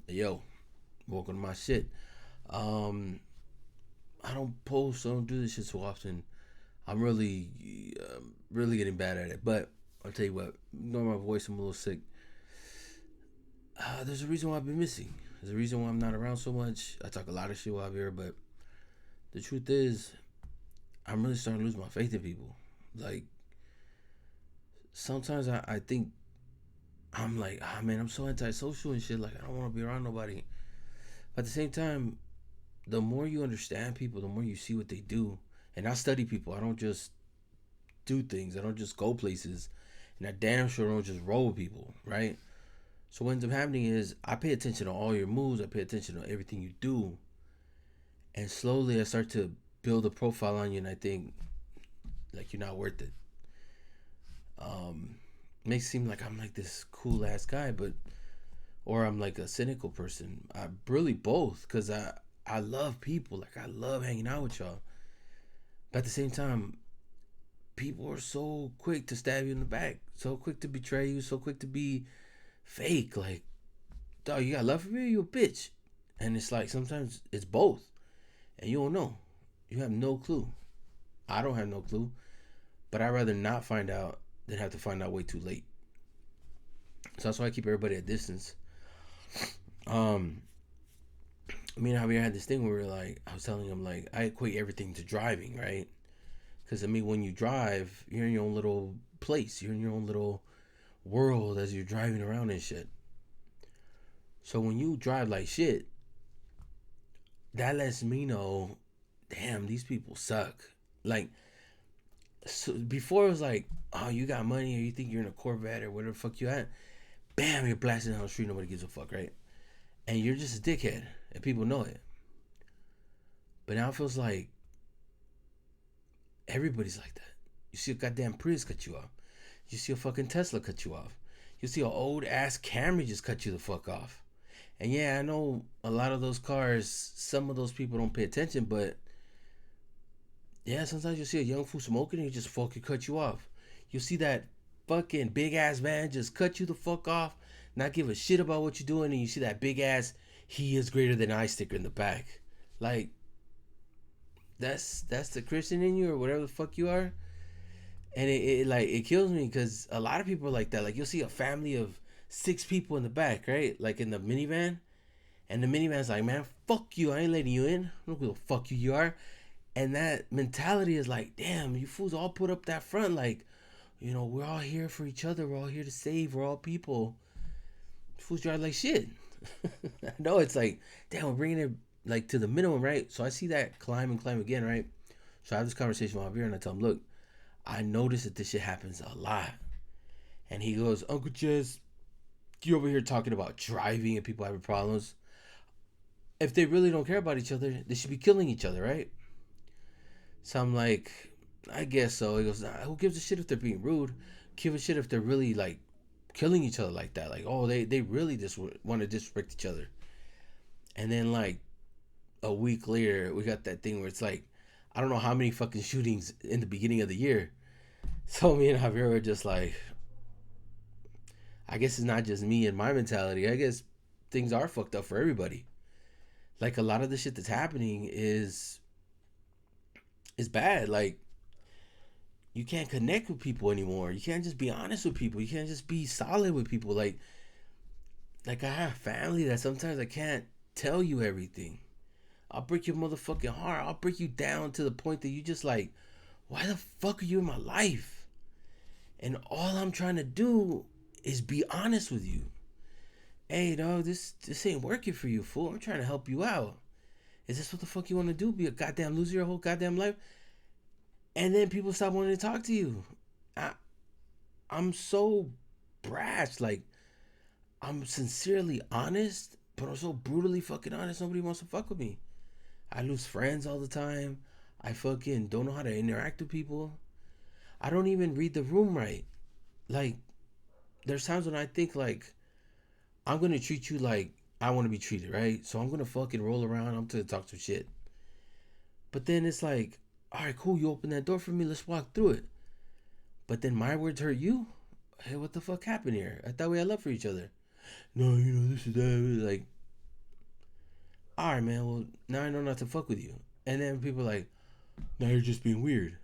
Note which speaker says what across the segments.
Speaker 1: Yo, welcome to my shit. Um, I don't post, I don't do this shit so often. I'm really getting bad at it. But I'll tell you what, ignore my voice, I'm a little sick. There's a reason why I've been missing. There's a reason why I'm not around so much. I talk a lot of shit while I'm here, but the truth is, I'm really starting to lose my faith in people. Like, sometimes I think, I'm like, man, I'm so antisocial and shit. Like, I don't want to be around nobody. But at the same time, the more you understand people, the more you see what they do. And I study people. I don't just do things. I don't just go places. And I damn sure don't just roll with people, right? So what ends up happening is I pay attention to all your moves. I pay attention to everything you do. And slowly I start to build a profile on you and I think like you're not worth it. Um, Makes it seem like I'm like this cool ass guy, but or I'm like a cynical person. I really both because I love people. Like I love hanging out with y'all. But at the same time, people are so quick to stab you in the back, so quick to betray you, so quick to be fake. Like, dog, you got love for me, you a bitch. And it's like sometimes it's both, and you don't know. You have no clue. I don't have no clue, but I'd rather not find out than have to find out way too late. So that's why I keep everybody at distance. Um, Me and Javier had this thing where we were like, I was telling him like I equate everything to driving, right? Because I mean, when you drive, you're in your own little place. You're in your own little world as you're driving around and shit. So when you drive like shit, that lets me know, damn, these people suck. Like, so before it was like, oh, you got money or you think you're in a Corvette or whatever the fuck you at. Bam, you're blasting down the street, nobody gives a fuck, right? And you're just a dickhead, and people know it. But now it feels like everybody's like that. You see a goddamn Prius cut you off. You see a fucking Tesla cut you off. You see an old ass Camry just cut you the fuck off. And yeah, I know a lot of those cars, some of those people don't pay attention, but yeah, sometimes you see a young fool smoking and he just fucking cut you off. You see that fucking big ass man just cut you the fuck off, not give a shit about what you're doing, and you see that big ass he is greater than I sticker in the back. Like, that's the Christian in you or whatever the fuck you are. And it like it kills me because a lot of people are like that. Like you'll see a family of six people in the back, right? Like in the minivan. And the minivan's like, man, fuck you. I ain't letting you in. I don't know who the fuck you are. And that mentality is like, damn, you fools all put up that front. Like, we're all here for each other. We're all here to save. We're all people. Fools drive like shit. I know it's like, damn, we're bringing it like to the minimum, right? So I see that climb and climb again, right? So I have this conversation with Javier and I tell him, look, I notice that this shit happens a lot. And he goes, Uncle Jez, you over here talking about driving and people having problems. If they really don't care about each other, they should be killing each other, right? So I'm like, I guess so. He goes, who gives a shit if they're being rude? Give a shit if they're really like killing each other like that. Like, oh, they really just want to disrespect each other. And then like a week later, we got that thing where it's like, I don't know how many fucking shootings in the beginning of the year. So me and Javier were just like, I guess it's not just me and my mentality. I guess things are fucked up for everybody. Like a lot of the shit that's happening is bad. Like you can't connect with people anymore. You can't just be honest with people. You can't just be solid with people. Like I have family that sometimes I can't tell you everything. I'll break your motherfucking heart. I'll break you down to the point that you just like, why the fuck are you in my life? And all I'm trying to do is be honest with you. Hey dog, this ain't working for you, fool. I'm trying to help you out. Is this what the fuck you want to do? Be a goddamn loser your whole goddamn life? And then people stop wanting to talk to you. I, I'm so brash. Like, I'm sincerely honest, but I'm so brutally fucking honest. Nobody wants to fuck with me. I lose friends all the time. I fucking don't know how to interact with people. I don't even read the room right. Like, there's times when I think, like, I'm gonna treat you like I wanna be treated, right? So I'm gonna fucking roll around. I'm gonna talk some shit. But then it's like, all right, cool. You open that door for me. Let's walk through it. But then my words hurt you. Hey, what the fuck happened here? I thought we had love for each other. No, this is that. Like, all right, man. Well, now I know not to fuck with you. And then people are like, now you're just being weird.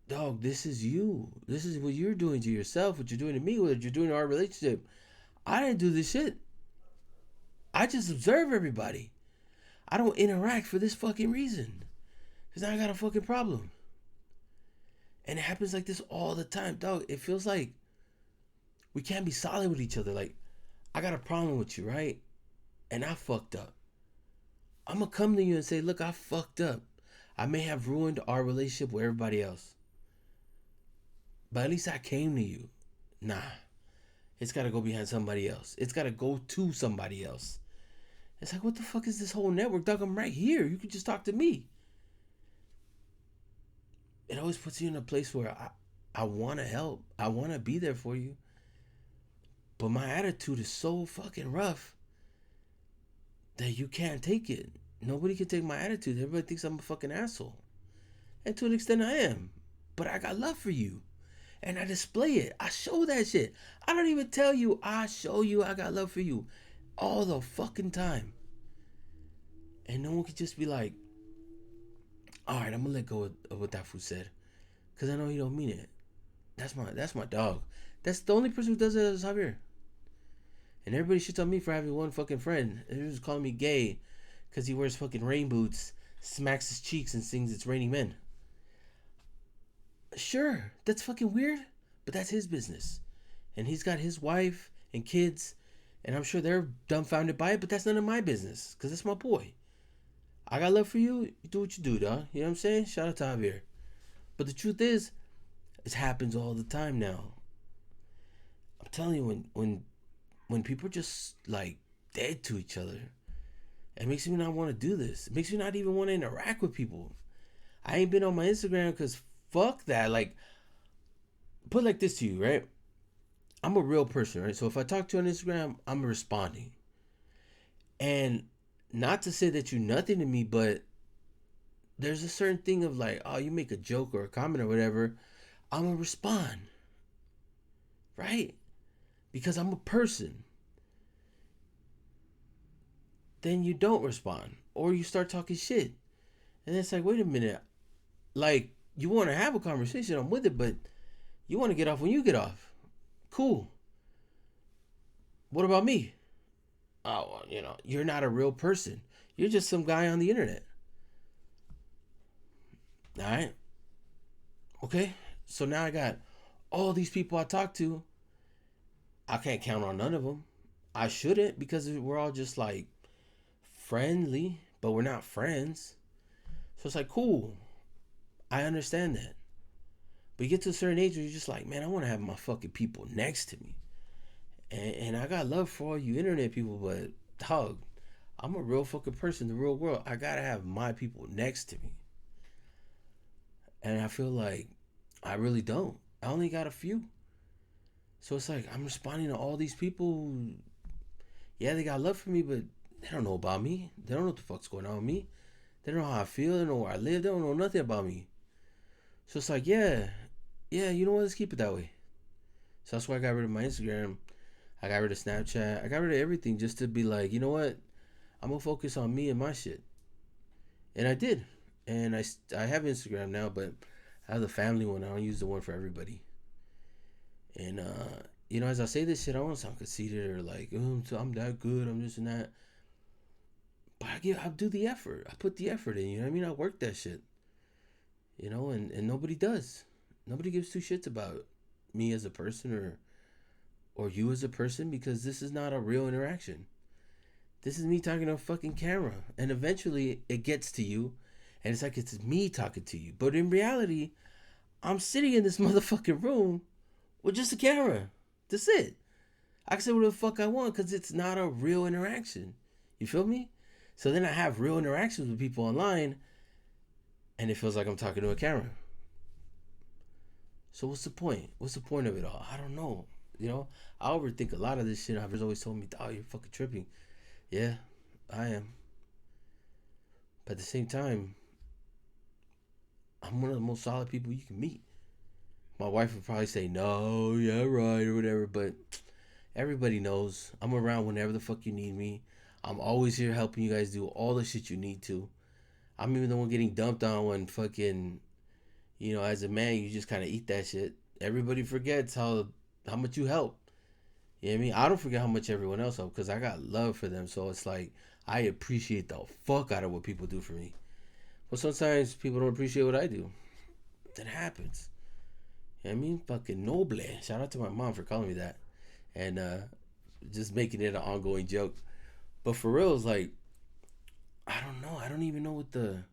Speaker 1: Dog, this is you. This is what you're doing to yourself, what you're doing to me, what you're doing to our relationship. I didn't do this shit. I just observe everybody. I don't interact for this fucking reason. Because now I got a fucking problem. And it happens like this all the time. Dog, it feels like we can't be solid with each other. Like, I got a problem with you, right? And I fucked up. I'm going to come to you and say, look, I fucked up. I may have ruined our relationship with everybody else. But at least I came to you. Nah. It's got to go behind somebody else. It's got to go to somebody else. It's like, what the fuck is this whole network? Dog, I'm right here. You could just talk to me. It always puts you in a place where I want to help. I want to be there for you. But my attitude is so fucking rough that you can't take it. Nobody can take my attitude. Everybody thinks I'm a fucking asshole. And to an extent I am. But I got love for you. And I display it. I show that shit. I don't even tell you. I show you I got love for you. All the fucking time. And no one can just be like, alright, I'm gonna let go of what that fool said. Cause I know he don't mean it. That's my dog. That's the only person who does it is Javier. And everybody shits on me for having one fucking friend. They're just calling me gay because he wears fucking rain boots, smacks his cheeks, and sings It's Raining Men. Sure, that's fucking weird, but that's his business. And he's got his wife and kids, and I'm sure they're dumbfounded by it, but that's none of my business because that's my boy. I got love for you. You do what you do, dog. You know what I'm saying? Shout out to Javier. But the truth is, it happens all the time now. I'm telling you, when people are just like dead to each other, it makes me not want to do this. It makes me not even want to interact with people. I ain't been on my Instagram because fuck that. Like, put like this to you, right? I'm a real person, right? So if I talk to you on Instagram, I'm responding. And not to say that you're nothing to me, but there's a certain thing of like, oh, you make a joke or a comment or whatever, I'm gonna respond, right? Because I'm a person. Then you don't respond or you start talking shit. And it's like, wait a minute. Like, you want to have a conversation, I'm with it, but you want to get off when you get off. Cool. What about me? Oh, well, you're not a real person. You're just some guy on the internet. All right. Okay. So now I got all these people I talk to. I can't count on none of them. I shouldn't because we're all just like friendly, but we're not friends. So it's like, cool. I understand that. But you get to a certain age where you're just like, man, I want to have my fucking people next to me. And I got love for all you internet people, but dog, I'm a real fucking person in the real world. I gotta have my people next to me. And I feel like I really don't. I only got a few. So it's like I'm responding to all these people. Yeah, they got love for me, but they don't know about me. They don't know what the fuck's going on with me. They don't know how I feel. They don't know where I live. They don't know nothing about me. So it's like, yeah, you know what? Let's keep it that way. So that's why I got rid of my Instagram. I got rid of Snapchat. I got rid of everything just to be like, you know what? I'm going to focus on me and my shit. And I did. And I have Instagram now, but I have the family one. I don't use the one for everybody. And, as I say this shit, I don't sound conceited or like, so I'm that good. I'm this and that. But I do the effort. I put the effort in, you know what I mean? I work that shit. And nobody does. Nobody gives two shits about me as a person or you as a person because this is not a real interaction. This is me talking to a fucking camera. And eventually it gets to you and it's like it's me talking to you. But in reality, I'm sitting in this motherfucking room with just a camera. That's it. I can say whatever the fuck I want because it's not a real interaction. You feel me? So then I have real interactions with people online and it feels like I'm talking to a camera. So what's the point? What's the point of it all? I don't know. I overthink a lot of this shit. I've always told me, oh, you're fucking tripping. Yeah, I am. But at the same time, I'm one of the most solid people you can meet. My wife would probably say, no, yeah, right, or whatever. But Everybody knows I'm around whenever the fuck you need me. I'm always here helping you guys do all the shit you need to. I'm even the one getting dumped on when fucking, as a man, you just kind of eat that shit. Everybody forgets how much you help. You know what I mean? I don't forget how much everyone else helps because I got love for them. So it's like I appreciate the fuck out of what people do for me. But sometimes people don't appreciate what I do. That happens. You know what I mean? Fucking noble. Shout out to my mom for calling me that. And just making it an ongoing joke. But for real, it's like, I don't know. I don't even know what the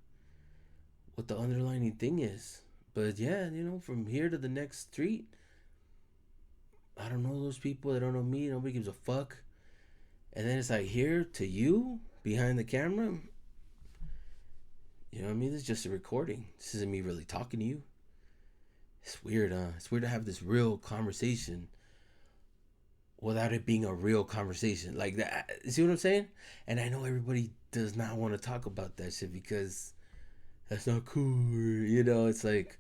Speaker 1: underlining thing is. But yeah, from here to the next street, I don't know those people. They don't know me. Nobody gives a fuck. And then it's like here to you behind the camera. You know what I mean? This is just a recording. This isn't me really talking to you. It's weird, It's weird to have this real conversation without it being a real conversation. Like that. See what I'm saying? And I know everybody does not want to talk about that shit because that's not cool. It's like,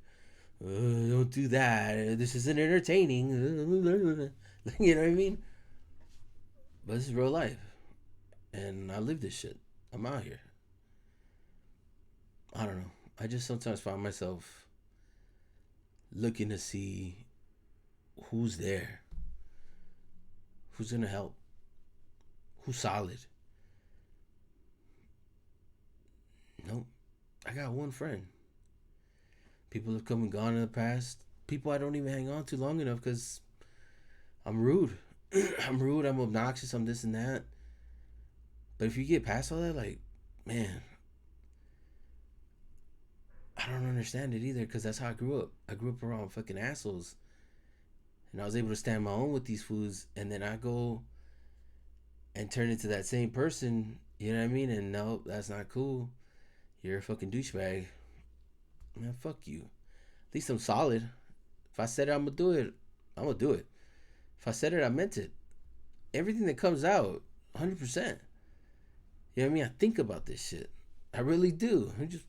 Speaker 1: don't do that. This isn't entertaining. You know what I mean? But this is real life. And I live this shit. I'm out here. I don't know. I just sometimes find myself looking to see who's there. Who's going to help? Who's solid? Nope. I got one friend. People have come and gone in the past. People I don't even hang on to long enough because I'm rude. I'm rude. I'm obnoxious. I'm this and that. But if you get past all that, like, man, I don't understand it either because that's how I grew up. I grew up around fucking assholes. And I was able to stand my own with these fools. And then I go and turn into that same person. You know what I mean? And no, that's not cool. You're a fucking douchebag. Man, fuck you. At least I'm solid. If I said it, I'm going to do it. I'm going to do it. If I said it, I meant it. Everything that comes out, 100%. You know what I mean? I think about this shit. I really do. I just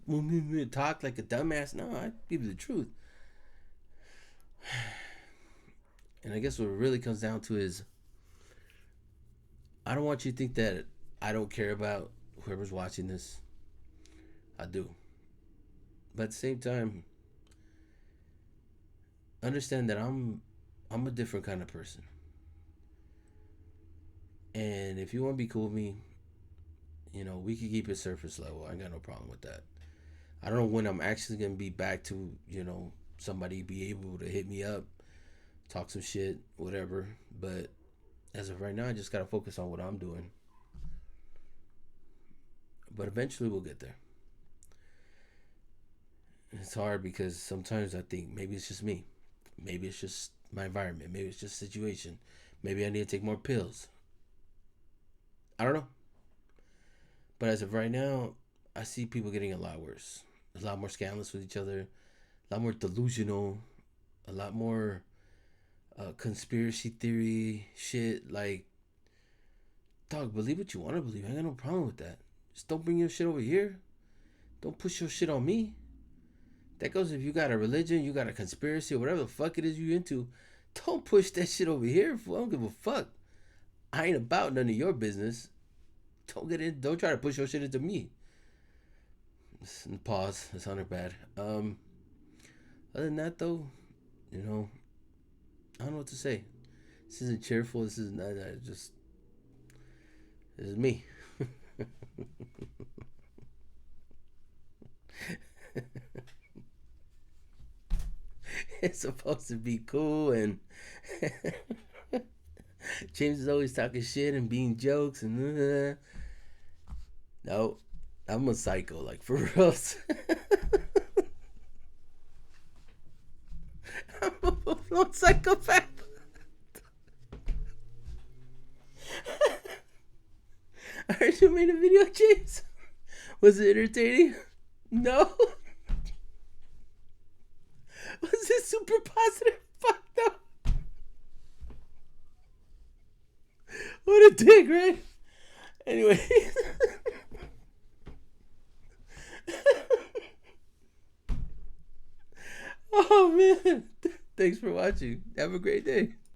Speaker 1: talk like a dumbass. No, I give you the truth. And I guess what it really comes down to is I don't want you to think that I don't care about whoever's watching this. I do. But at the same time, understand that I'm a different kind of person. And if you want to be cool with me, we can keep it surface level. I ain't got no problem with that. I don't know when I'm actually going to be back to, somebody be able to hit me up, talk some shit, whatever. But as of right now, I just got to focus on what I'm doing. But eventually we'll get there. It's hard because sometimes I think maybe it's just me. Maybe it's just my environment. Maybe it's just situation. Maybe I need to take more pills. I don't know. But as of right now, I see people getting a lot worse. A lot more scandalous with each other. A lot more delusional. A lot more conspiracy theory shit. Like, dog, believe what you want to believe. I ain't got no problem with that. Just don't bring your shit over here. Don't push your shit on me. That goes if you got a religion, you got a conspiracy, or whatever the fuck it is you into. Don't push that shit over here. I don't give a fuck. I ain't about none of your business. Don't get in. Don't try to push your shit into me. Pause. That sounded bad. Other than that, though, I don't know what to say. This isn't cheerful. This is not. This is me. It's supposed to be cool and James is always talking shit and being jokes and no, I'm a psycho, like for real. I'm a full-blown psychopath. I heard you made a video, James. Was it entertaining? No. Was it super positive? Fuck no. What a dick, right? Anyway. Oh man. Thanks for watching. Have a great day.